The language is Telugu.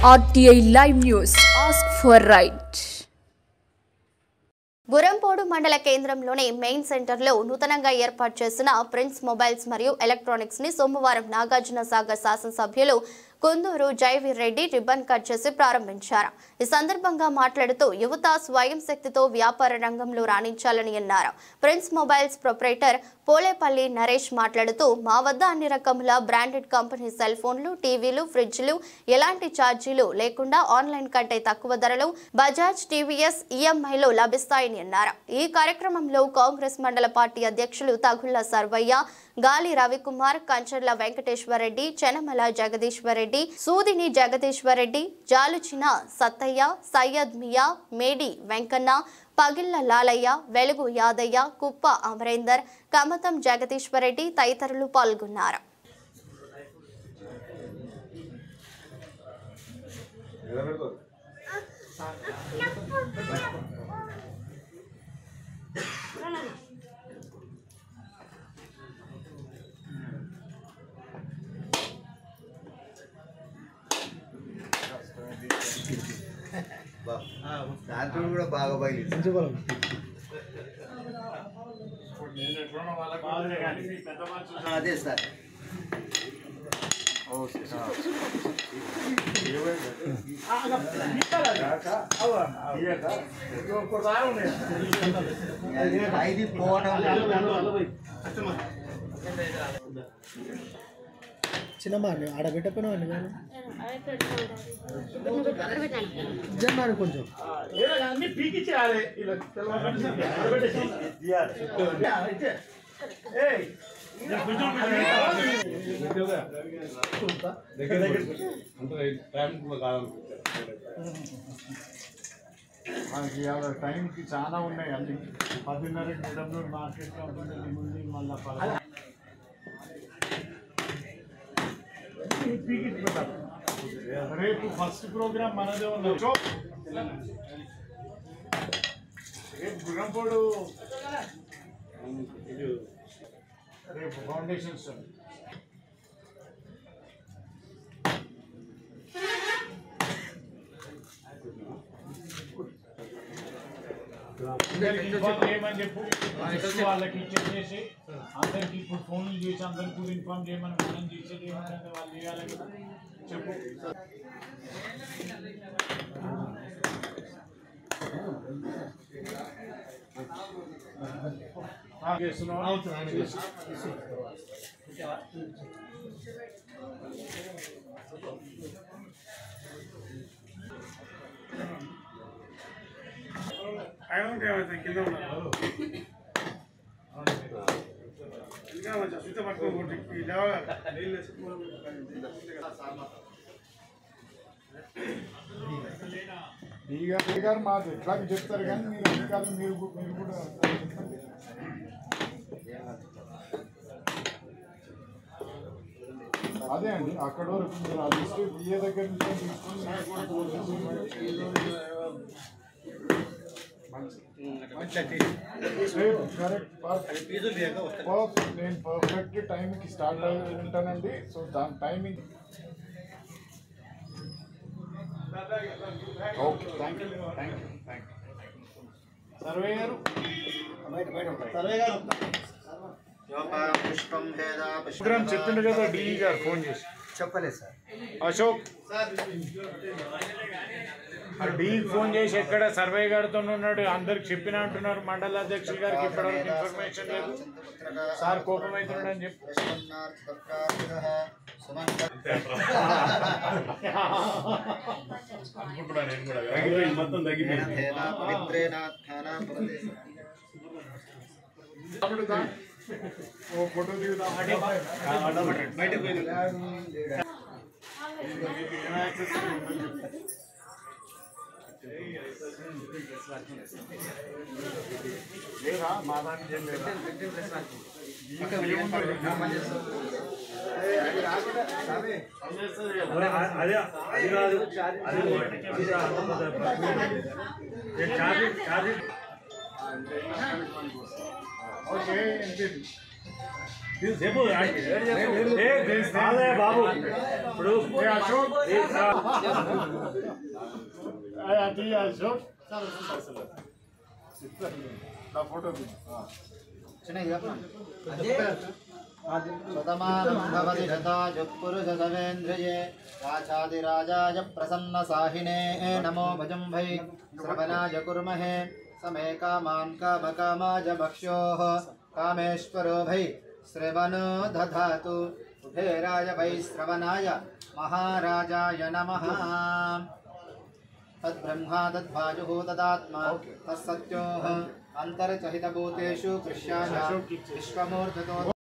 RTI Live News. Ask for right. Gurampodu మండల కేంద్రంలోని మెయిన్ సెంటర్లో నూతనంగా ఏర్పాటు చేసిన ప్రిన్స్ మొబైల్స్ మరియు ఎలక్ట్రానిక్స్ ని సోమవారం నాగార్జున సాగర్ శాసనసభ్యులు కొందూరు జైవీర్ రెడ్డి రిబ్బన్ కట్ చేసి ప్రారంభించారు. ఈ సందర్భంగా మాట్లాడుతూ యువత స్వయం శక్తితో వ్యాపార రంగంలో రాణించాలని అన్నారు. Prince mobiles proprietor Polepally Naresh మాట్లాడుతూ మా వద్ద అన్ని రకముల బ్రాండెడ్ కంపెనీ సెల్ ఫోన్లు, టీవీలు, ఫ్రిడ్జ్లు ఎలాంటి ఛార్జీలు లేకుండా ఆన్లైన్ కంటే తక్కువ ధరలో బజాజ్, టీవీఎస్ ఈఎంఐలో లభిస్తాయని అన్నారు. ఈ కార్యక్రమంలో కాంగ్రెస్ మండల పార్టీ అధ్యక్షులు తగుళ్ల సర్వయ్య, గాలి రవికుమార్, కంచర్ల వెంకటేశ్వరరెడ్డి, చెనమల జగదీశ్వరరెడ్డి, సూదిని జగదీశ్వరరెడ్డి, జాలుచిన సత్తయ్య, సయ్యద్ మియా, మేడి వెంకన్న, పగిళ్ల లాలయ్య, వెలుగు యాదయ్య, కుప్ప అమరేందర్, కమతం జగదీశ్వరరెడ్డి తదితరులు పాల్గొన్నారు. దాంట్లో కూడా బాగా బయలు అదే సార్ ఐదు పోవడం చిన్నమ్మా ఆడబెట్టపోయినా జమ్మాను కొంచెం మనకి టైంకి చాలా ఉన్నాయి. అన్ని 10:30కి నిడమూరు మార్కెట్ ఉంటుంది. మళ్ళీ రేపు ఫస్ట్ ప్రోగ్రామ్ మనదే ఉన్నది. రేపు గురంపోడు రేపు ఫౌండేషన్ స్టోన్ ఇన్ఫార్మ్ చేయమని చెప్పు. వాళ్ళకి ఇచ్చేసి అందరికి ఇప్పుడు ఫోన్లు చేసి అందరికి కూడా ఇన్ఫార్మ్ చేయమని మనం చేసేది ఏమంటే వాళ్ళు చేయాలి కదా చెప్పు. కింద ఉన్నారు ఇంకా మంచిగా సుత పట్టుకోకూడదు. ఈ గారు మాది ఎట్లా చెప్తారు కానీ మీరు అధికారులు మీరు కూడా అదే అండి. అక్కడ వరకు మీరు ఆ లిస్ట్ ఏ దగ్గర నుంచి తీసుకొని నేను పర్ఫెక్ట్ టైంకి స్టార్ట్ అయి ఉంటానండి. సో దాని timing okay. Thank you. Survey గారు ప్రోగ్రామ్ చెప్పిండు కదా డిఈ గారు ఫోన్ చేసి చెప్పలేదు సార్. అశోక్ డీకి ఫోన్ చేసి ఎక్కడ సర్వే గారితో ఉన్నాడు అందరికి చెప్పిన అంటున్నారు. మండల అధ్యక్షులు గారికి ఇప్పటివరకు ఇన్ఫర్మేషన్ లేదు. సార్ కోపం అవుతున్నాడు అని చెప్పి మొత్తం తగ్గిపోయింది. ఫోటో దిగుదాం లేదా మా దానికి ఏం లేదా ఓకే. బాబు ఇప్పుడు అశోక్ అశోక్ నా ఫోటో शतमानं भवति शतायुः पुरुषसवेन्द्रिये राजाधिराजाय प्रसन्नसाहिने नमो भजं वै श्रवणाय कुर्महे समे कामान् कामकामाय भक्ष्योः कामेश्वरो वै श्रवणो दधातु कुबेराय वै श्रवणाय महाराजाय नमः तद्ब्रह्मा तद्वायुः तदात्मा तत्सत्योः अन्तर्चहितभूतेषु कृष्याय विश्वमूर्धतो